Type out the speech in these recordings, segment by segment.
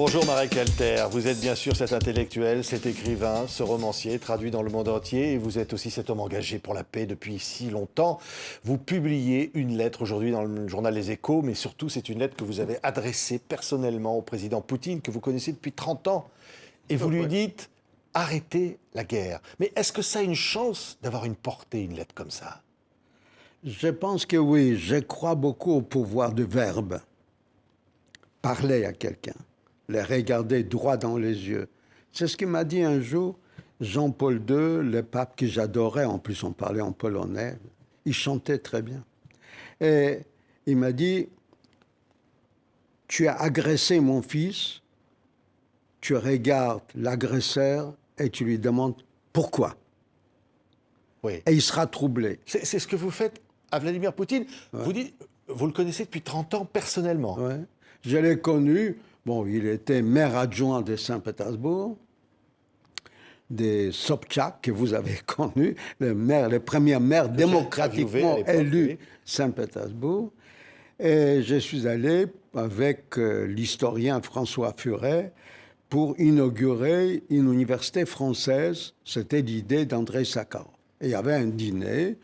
Bonjour Marek Alter, vous êtes bien sûr cet intellectuel, cet écrivain, ce romancier traduit dans le monde entier et vous êtes aussi cet homme engagé pour la paix depuis si longtemps. Vous publiez une lettre aujourd'hui dans le journal Les Échos, mais surtout c'est une lettre que vous avez adressée personnellement au président Poutine, que vous connaissez depuis 30 ans. Et vous lui dites « Arrêtez la guerre ». Mais est-ce que ça a une chance d'avoir une portée, une lettre comme ça ? Je pense que oui, je crois beaucoup au pouvoir du verbe. Parler à quelqu'un, le regarder droit dans les yeux. C'est ce qu'il m'a dit un jour Jean-Paul II, le pape que j'adorais, en plus on parlait en polonais, il chantait très bien. Et il m'a dit, tu as agressé mon fils, tu regardes l'agresseur et tu lui demandes pourquoi. Oui. Et il sera troublé. C'est ce que vous faites à Vladimir Poutine. Ouais. Vous dites, vous le connaissez depuis 30 ans personnellement. Ouais. Je l'ai connu, bon, il était maire adjoint de Saint-Pétersbourg, de Sobchak, que vous avez connu, le premier maire démocratiquement élu Saint-Pétersbourg. Et je suis allé avec l'historien François Furet pour inaugurer une université française. C'était l'idée d'André Sakharov. Et il y avait un dîner,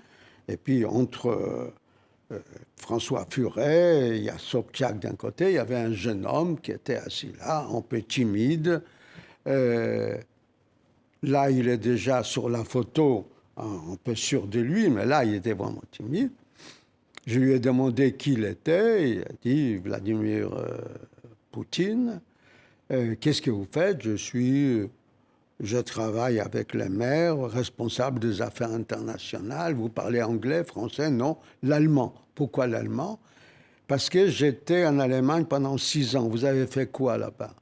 et puis entre François Furet, il y a Sobchak d'un côté, il y avait un jeune homme qui était assis là, un peu timide. Là, il est déjà sur la photo, un peu sûr de lui, mais là, il était vraiment timide. Je lui ai demandé qui il était, il a dit Vladimir Poutine. Qu'est-ce que vous faites? Je travaille avec les maires, responsable des affaires internationales. Vous parlez anglais, français? Non, l'allemand. Pourquoi l'allemand? Parce que j'étais en Allemagne pendant 6 ans. Vous avez fait quoi là-bas?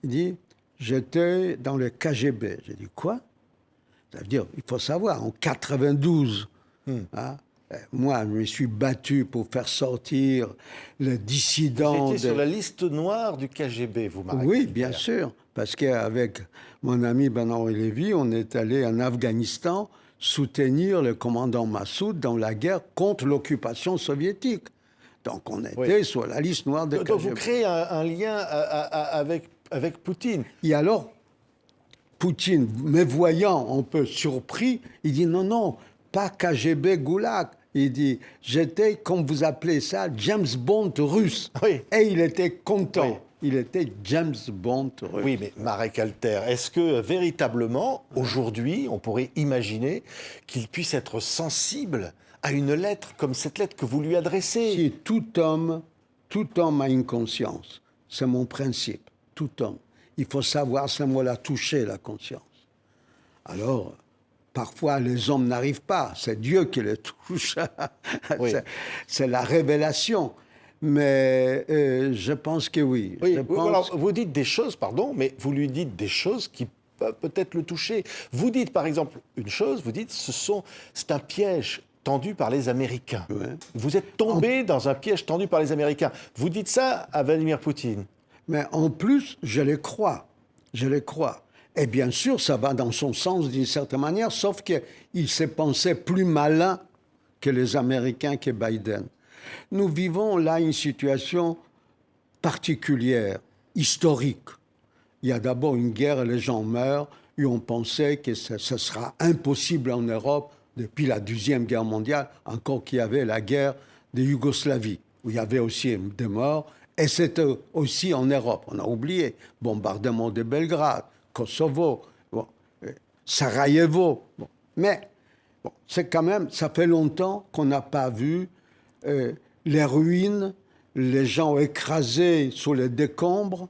Il dit, j'étais dans le KGB. J'ai dit, quoi? Ça veut dire, il faut savoir, en 92, hein, moi, je me suis battu pour faire sortir le dissident. Vous étiez sur la liste noire du KGB, vous, Marek. Oui, bien sûr. Parce qu'avec mon ami Bernard Lévy, on est allé en Afghanistan soutenir le commandant Massoud dans la guerre contre l'occupation soviétique. Donc on était sur la liste noire de KGB. Donc vous créez un lien avec Poutine. Et alors, Poutine, me voyant un peu surpris, il dit non, non, pas KGB Goulag. Il dit, j'étais, comme vous appelez ça, James Bond russe. Oui. Et il était content. Oui. Il était James Bond russe. Oui, mais Marek Alter, est-ce que véritablement, aujourd'hui, on pourrait imaginer qu'il puisse être sensible à une lettre comme cette lettre que vous lui adressez? Si tout homme a une conscience, c'est mon principe, tout homme. Il faut savoir, ça me l'a touché, la conscience. Alors, parfois, les hommes n'arrivent pas, c'est Dieu qui les touche. Oui. C'est la révélation. Mais je pense que oui. Oui, alors, vous dites des choses, pardon, mais vous lui dites des choses qui peuvent peut-être le toucher. Vous dites, par exemple, une chose, vous dites, c'est un piège tendu par les Américains. Ouais. Vous êtes tombé dans un piège tendu par les Américains. Vous dites ça à Vladimir Poutine. Mais en plus, je les crois. Je les crois. Et bien sûr, ça va dans son sens d'une certaine manière, sauf qu'il s'est pensé plus malin que les Américains, que Biden. Nous vivons là une situation particulière, historique. Il y a d'abord une guerre et les gens meurent, et on pensait que ce sera impossible en Europe depuis la Deuxième Guerre mondiale, encore qu'il y avait la guerre de Yougoslavie, où il y avait aussi des morts, et c'était aussi en Europe. On a oublié, bombardement de Belgrade, Kosovo, Sarajevo. Mais c'est quand même, ça fait longtemps qu'on n'a pas vu les ruines, les gens écrasés sous les décombres.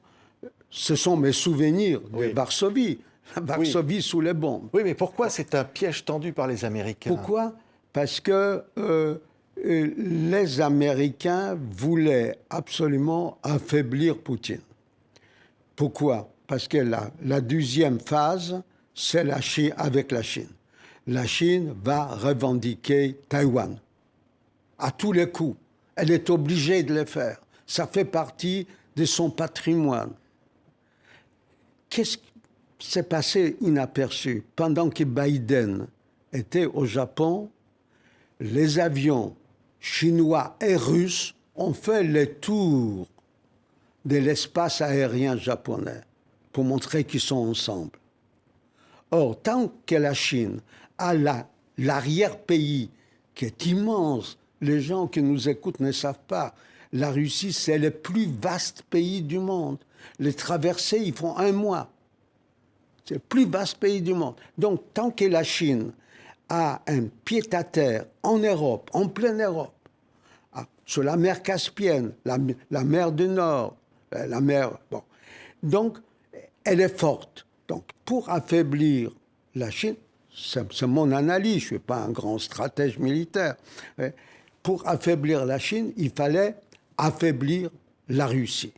Ce sont mes souvenirs de Varsovie. Varsovie sous les bombes. Oui, mais pourquoi c'est un piège tendu par les Américains? Pourquoi? Parce que les Américains voulaient absolument affaiblir Poutine. Pourquoi? Parce que la deuxième phase, c'est la Chine avec la Chine. La Chine va revendiquer Taïwan à tous les coups. Elle est obligée de le faire. Ça fait partie de son patrimoine. Qu'est-ce qui s'est passé inaperçu? Pendant que Biden était au Japon, les avions chinois et russes ont fait le tour de l'espace aérien japonais pour montrer qu'ils sont ensemble. Or, tant que la Chine a l'arrière-pays qui est immense, les gens qui nous écoutent ne savent pas, la Russie, c'est le plus vaste pays du monde. Les traversées, ils font 1 mois. C'est le plus vaste pays du monde. Donc, tant que la Chine a un pied-à-terre en Europe, en pleine Europe, sur la mer Caspienne, la mer du Nord, la mer... Bon. Donc, elle est forte. Donc, pour affaiblir la Chine, c'est mon analyse, je ne suis pas un grand stratège militaire, pour affaiblir la Chine, il fallait affaiblir la Russie.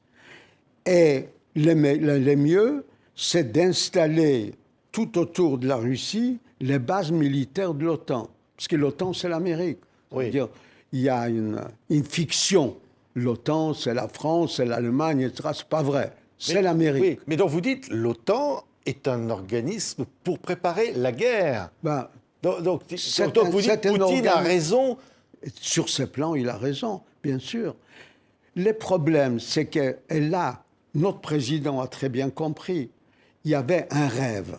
Et le mieux, c'est d'installer tout autour de la Russie les bases militaires de l'OTAN. Parce que l'OTAN, c'est l'Amérique. Oui. C'est-à-dire, il y a une fiction. L'OTAN, c'est la France, c'est l'Allemagne, etc. C'est pas vrai. C'est l'Amérique. Oui, mais donc vous dites, l'OTAN est un organisme pour préparer la guerre. Ben, donc vous dites, Poutine a raison. Sur ce plan, il a raison, bien sûr. Le problème, c'est que, et là, notre président a très bien compris, il y avait un rêve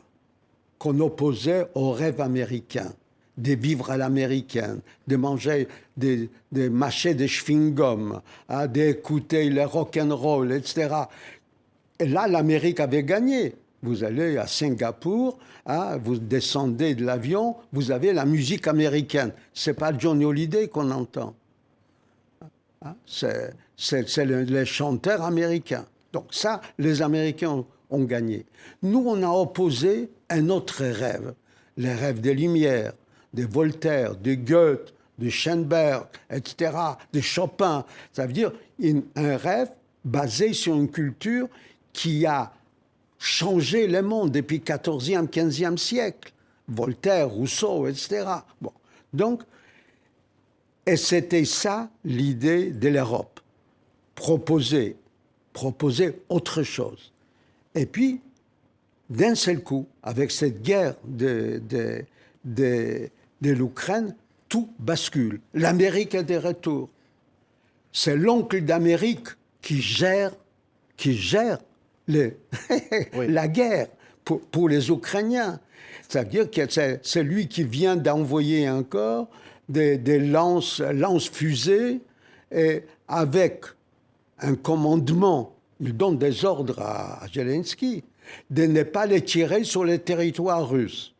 qu'on opposait au rêve américain, de vivre à l'américaine, de manger, de mâcher des chewing-gums, d'écouter le rock'n'roll, etc. Et là, l'Amérique avait gagné. Vous allez à Singapour, vous descendez de l'avion, vous avez la musique américaine. C'est pas Johnny Hallyday qu'on entend. C'est les chanteurs américains. Donc ça, les Américains ont gagné. Nous, on a opposé un autre rêve, les rêves des Lumières, de Voltaire, de Goethe, de Schoenberg, etc., de Chopin. Ça veut dire un rêve basé sur une culture qui a changé le monde depuis le 14e, 15e siècle. Voltaire, Rousseau, etc. Bon. Donc, et c'était ça l'idée de l'Europe. Proposer autre chose. Et puis, d'un seul coup, avec cette guerre de l'Ukraine, tout bascule. L'Amérique est de retour. C'est l'oncle d'Amérique qui gère la guerre pour les Ukrainiens. Ça veut dire que c'est lui qui vient d'envoyer encore des lance-fusées et avec un commandement, il donne des ordres à Zelensky de ne pas les tirer sur les territoires russes.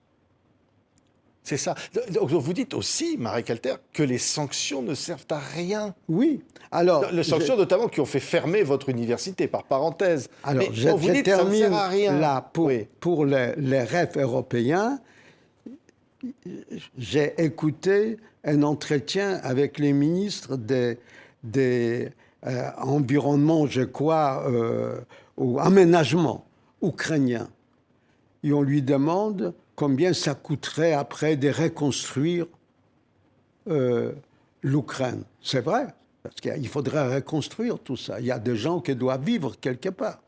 C'est ça. Donc vous dites aussi, Marek Alter, que les sanctions ne servent à rien. Oui. Alors, les sanctions notamment qui ont fait fermer votre université, par parenthèse. Alors, mais je vous dites que ça ne sert à rien. Là, pour les rêves européens, j'ai écouté un entretien avec les ministres des environnements, je crois, ou aménagement ukrainien. Et on lui demande combien ça coûterait après de reconstruire l'Ukraine. C'est vrai, parce qu'il faudrait reconstruire tout ça. Il y a des gens qui doivent vivre quelque part.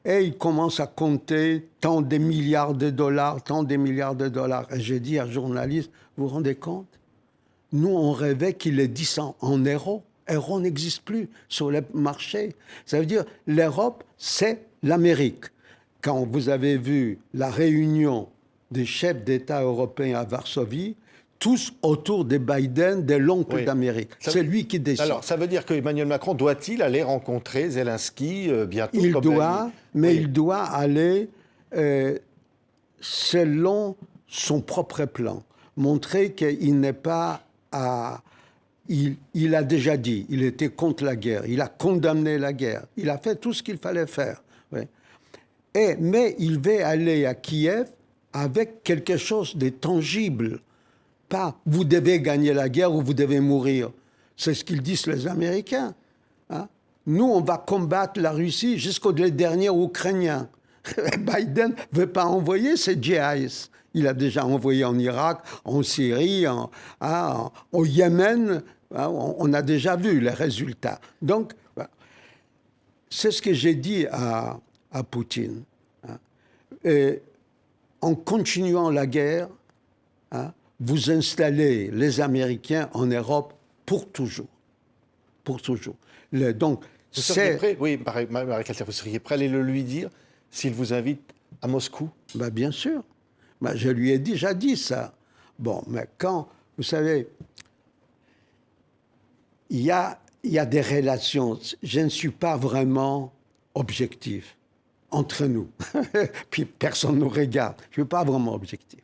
Et il commence à compter tant de milliards de dollars, tant de milliards de dollars. Et j'ai dit à un journaliste, vous vous rendez compte? Nous, on rêvait qu'il est 10 ans en euros. L'euro n'existe plus sur le marché. Ça veut dire l'Europe, c'est l'Amérique. Quand vous avez vu la réunion des chefs d'État européens à Varsovie, tous autour de Biden, de l'oncle d'Amérique. C'est lui qui décide. Alors, ça veut dire qu'Emmanuel Macron doit-il aller rencontrer Zelensky bientôt? Il doit aller selon son propre plan. Montrer qu'il n'est pas à... Il a déjà dit, il était contre la guerre, il a condamné la guerre, il a fait tout ce qu'il fallait faire. Oui. Mais il va aller à Kiev avec quelque chose de tangible. Pas « vous devez gagner la guerre ou vous devez mourir ». C'est ce qu'ils disent les Américains. Hein? Nous, on va combattre la Russie jusqu'au dernier Ukrainien. Biden ne veut pas envoyer ses GIs. Il a déjà envoyé en Irak, en Syrie, au Yémen. On a déjà vu les résultats. Donc, c'est ce que j'ai dit à Poutine. Et en continuant la guerre, vous installez les Américains en Europe pour toujours. Pour toujours. Donc, Vous seriez prêt, oui, Marie Calter, vous seriez prêt à aller le lui dire s'il vous invite à Moscou? Ben, bien sûr. Ben, je lui ai déjà dit ça. Bon, mais quand, vous savez, il y a des relations. Je ne suis pas vraiment objectif entre nous. Puis personne ne nous regarde. Je ne suis pas vraiment objectif.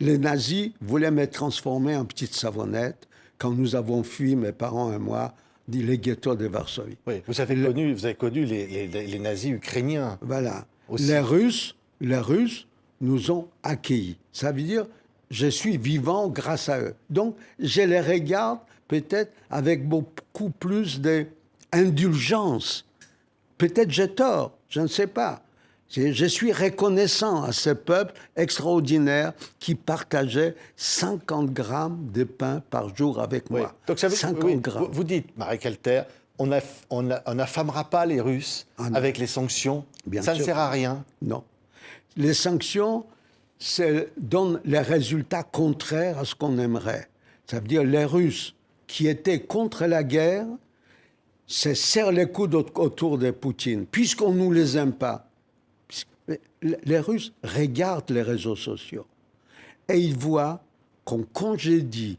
Les nazis voulaient me transformer en petite savonnette quand nous avons fui, mes parents et moi, les ghettos de Varsovie. Oui, vous avez connu les nazis ukrainiens. Voilà. Aussi. Les Russes nous ont accueillis. Ça veut dire, je suis vivant grâce à eux. Donc, je les regarde peut-être avec beaucoup plus d'indulgence. Peut-être j'ai tort, je ne sais pas. Je suis reconnaissant à ce peuple extraordinaire qui partageait 50 grammes de pain par jour avec moi. Donc ça veut, 50 grammes. Vous dites, Marie Calter, on n'affamera pas les Russes avec les sanctions. Bien ça sûr. ne sert à rien. Non. Les sanctions donnent les résultats contraires à ce qu'on aimerait. Ça veut dire les Russes qui étaient contre la guerre se serrent les coudes autour de Poutine, puisqu'on ne nous les aime pas. Les Russes regardent les réseaux sociaux et ils voient qu'on congédie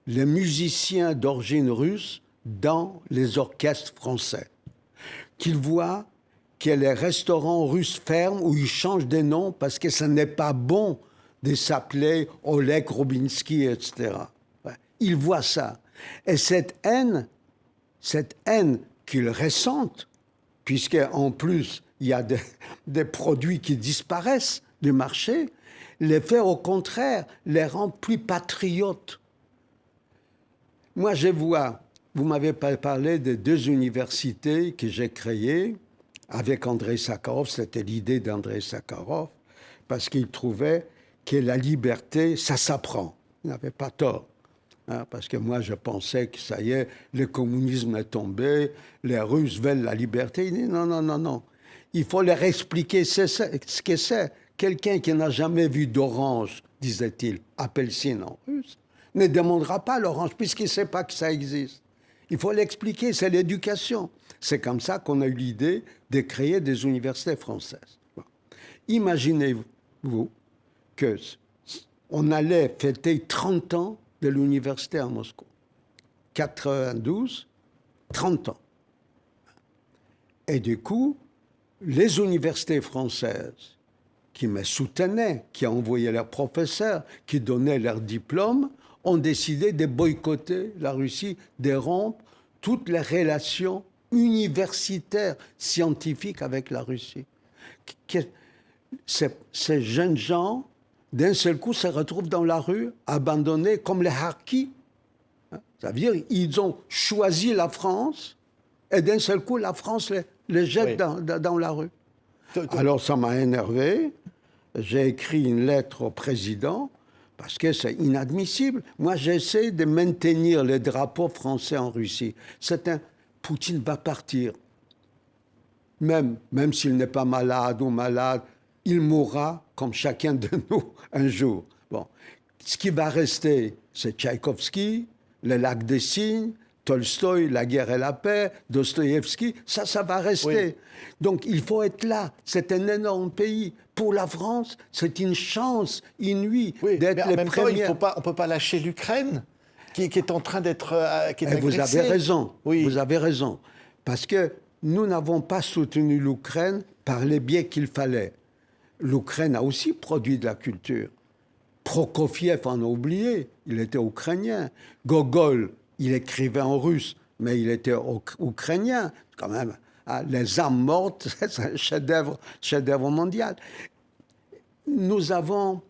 les musiciens d'origine russe dans les orchestres français. Qu'ils voient que les restaurants russes ferment ou ils changent de nom parce que ce n'est pas bon de s'appeler Oleg Robinsky, etc. Ils voient ça. Et cette haine qu'ils ressentent, puisqu'en plus, il y a des produits qui disparaissent du marché, les fait au contraire, les rend plus patriotes. Moi, je vois, vous m'avez parlé de 2 universités que j'ai créées avec Andrei Sakharov, c'était l'idée d'Andrei Sakharov, parce qu'il trouvait que la liberté, ça s'apprend. Il n'avait pas tort. Parce que moi, je pensais que ça y est, le communisme est tombé, les Russes veulent la liberté. Il dit non, non, non, non. Il faut leur expliquer ce que c'est. Quelqu'un qui n'a jamais vu d'orange, disait-il, apelsine en russe, ne demandera pas l'orange puisqu'il ne sait pas que ça existe. Il faut l'expliquer, c'est l'éducation. C'est comme ça qu'on a eu l'idée de créer des universités françaises. Bon. Imaginez-vous qu'on allait fêter 30 ans de l'université à Moscou. 92, 30 ans. Et du coup, les universités françaises qui me soutenaient, qui envoyaient leurs professeurs, qui donnaient leurs diplômes, ont décidé de boycotter la Russie, de rompre toutes les relations universitaires, scientifiques avec la Russie. Ces jeunes gens, d'un seul coup, se retrouvent dans la rue, abandonnés comme les harkis. Ça veut dire qu'ils ont choisi la France, et d'un seul coup, la France les jette dans la rue. Alors, ça m'a énervé. J'ai écrit une lettre au président, parce que c'est inadmissible. Moi, j'essaie de maintenir le drapeau français en Russie. Poutine va partir. Même s'il n'est pas malade ou malade, il mourra comme chacun de nous un jour. Bon. Ce qui va rester, c'est Tchaïkovski, Le Lac des Cygnes, Tolstoï, La guerre et la paix, Dostoïevski, ça va rester. Oui. Donc il faut être là. C'est un énorme pays. Pour la France, c'est une chance inouïe d'être les premiers. On ne peut pas lâcher l'Ukraine, qui est en train d'être agressée. Vous avez raison. Oui. Vous avez raison. Parce que nous n'avons pas soutenu l'Ukraine par les biais qu'il fallait. L'Ukraine a aussi produit de la culture. Prokofiev en a oublié, il était ukrainien. Gogol, il écrivait en russe, mais il était ukrainien. Quand même, Les âmes mortes, c'est un chef-d'œuvre mondial. Nous avons,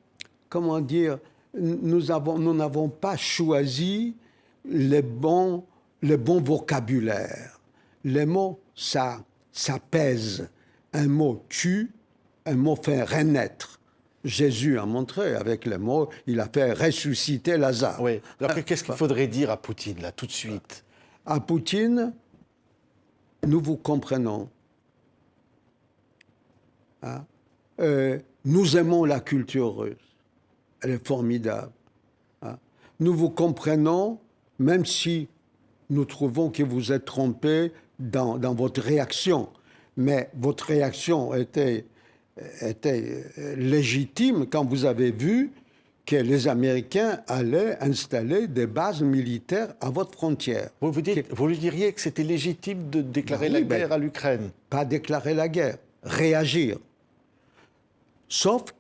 comment dire, nous n'avons pas choisi les bons vocabulaires. Les mots, ça pèse. Un mot tue, un mot fait renaître. Jésus a montré avec les mots, il a fait ressusciter Lazare. Oui. Alors qu'est-ce qu'il faudrait dire à Poutine, là, tout de suite? À Poutine, nous vous comprenons. Nous aimons la culture russe. Elle est formidable. Nous vous comprenons, même si nous trouvons que vous êtes trompés dans votre réaction. Mais votre réaction était légitime quand vous avez vu que les Américains allaient installer des bases militaires à votre frontière. Vous lui diriez que c'était légitime de déclarer la guerre à l'Ukraine? Pas déclarer la guerre, réagir. Sauf,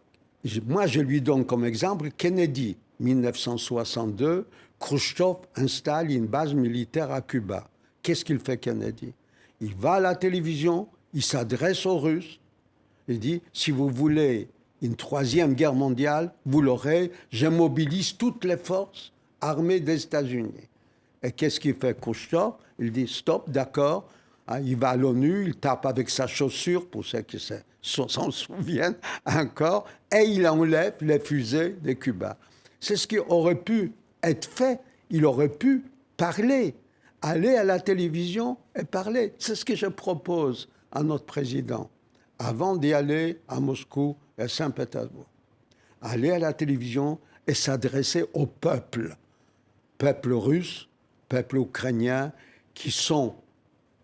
moi je lui donne comme exemple Kennedy, 1962, Khrouchtchev installe une base militaire à Cuba. Qu'est-ce qu'il fait Kennedy? Il va à la télévision, il s'adresse aux Russes, il dit, si vous voulez une troisième guerre mondiale, vous l'aurez, je mobilise toutes les forces armées des États-Unis. Et qu'est-ce qu'il fait Khrouchtchev? Il dit, stop, d'accord. Il va à l'ONU, il tape avec sa chaussure, pour ceux qui s'en souviennent encore, et il enlève les fusées de Cuba. C'est ce qui aurait pu être fait. Il aurait pu parler, aller à la télévision et parler. C'est ce que je propose à notre président, avant d'y aller à Moscou et à Saint-Pétersbourg. Aller à la télévision et s'adresser au peuple russe, peuple ukrainien, qui sont,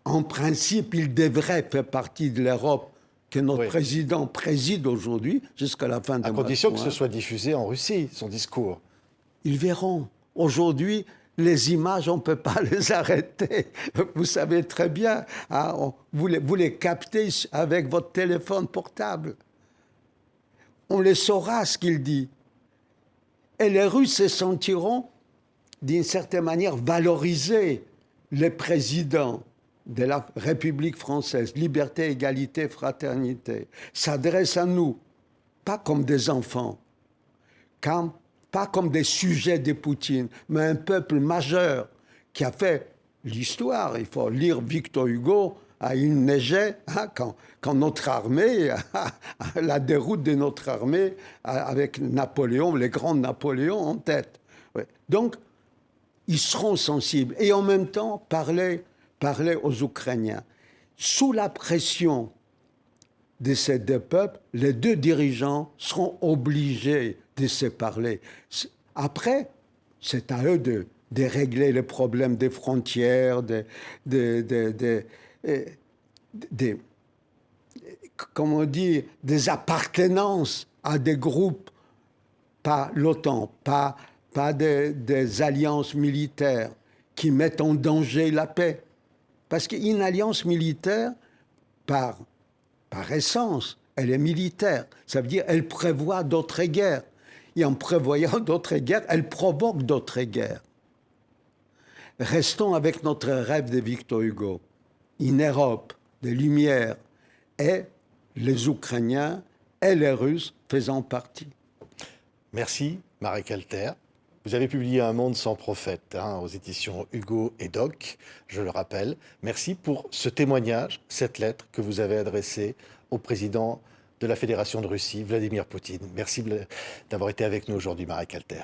en principe, ils devraient faire partie de l'Europe que notre président préside aujourd'hui, jusqu'à la fin de À condition que ce soit diffusé en Russie, son discours. Ils verront. Aujourd'hui, les images, on ne peut pas les arrêter. Vous savez très bien, hein, vous les captez avec votre téléphone portable. On les saura, ce qu'il dit. Et les Russes se sentiront, d'une certaine manière, valorisés. Les présidents de la République française, liberté, égalité, fraternité, s'adressent à nous, pas comme des enfants, pas comme des sujets de Poutine, mais un peuple majeur qui a fait l'histoire. Il faut lire Victor Hugo, il neigeait hein, quand notre armée, la déroute de notre armée, avec Napoléon, les grands Napoléons en tête. Ouais. Donc, ils seront sensibles. Et en même temps, parler aux Ukrainiens. Sous la pression de ces deux peuples, les deux dirigeants seront obligés de se parler. Après, c'est à eux de régler les problèmes des frontières, comment dire, des appartenances à des groupes, pas l'OTAN, pas des alliances militaires qui mettent en danger la paix. Parce qu'une alliance militaire, par essence, elle est militaire. Ça veut dire qu'elle prévoit d'autres guerres. Et en prévoyant d'autres guerres, elle provoque d'autres guerres. Restons avec notre rêve de Victor Hugo. Une Europe de lumière et les Ukrainiens et les Russes faisant partie. Merci, Marek Alter. Vous avez publié Un monde sans prophète aux éditions Hugo et Doc, je le rappelle. Merci pour ce témoignage, cette lettre que vous avez adressée au président de la Fédération de Russie, Vladimir Poutine. Merci d'avoir été avec nous aujourd'hui, Marek Alter.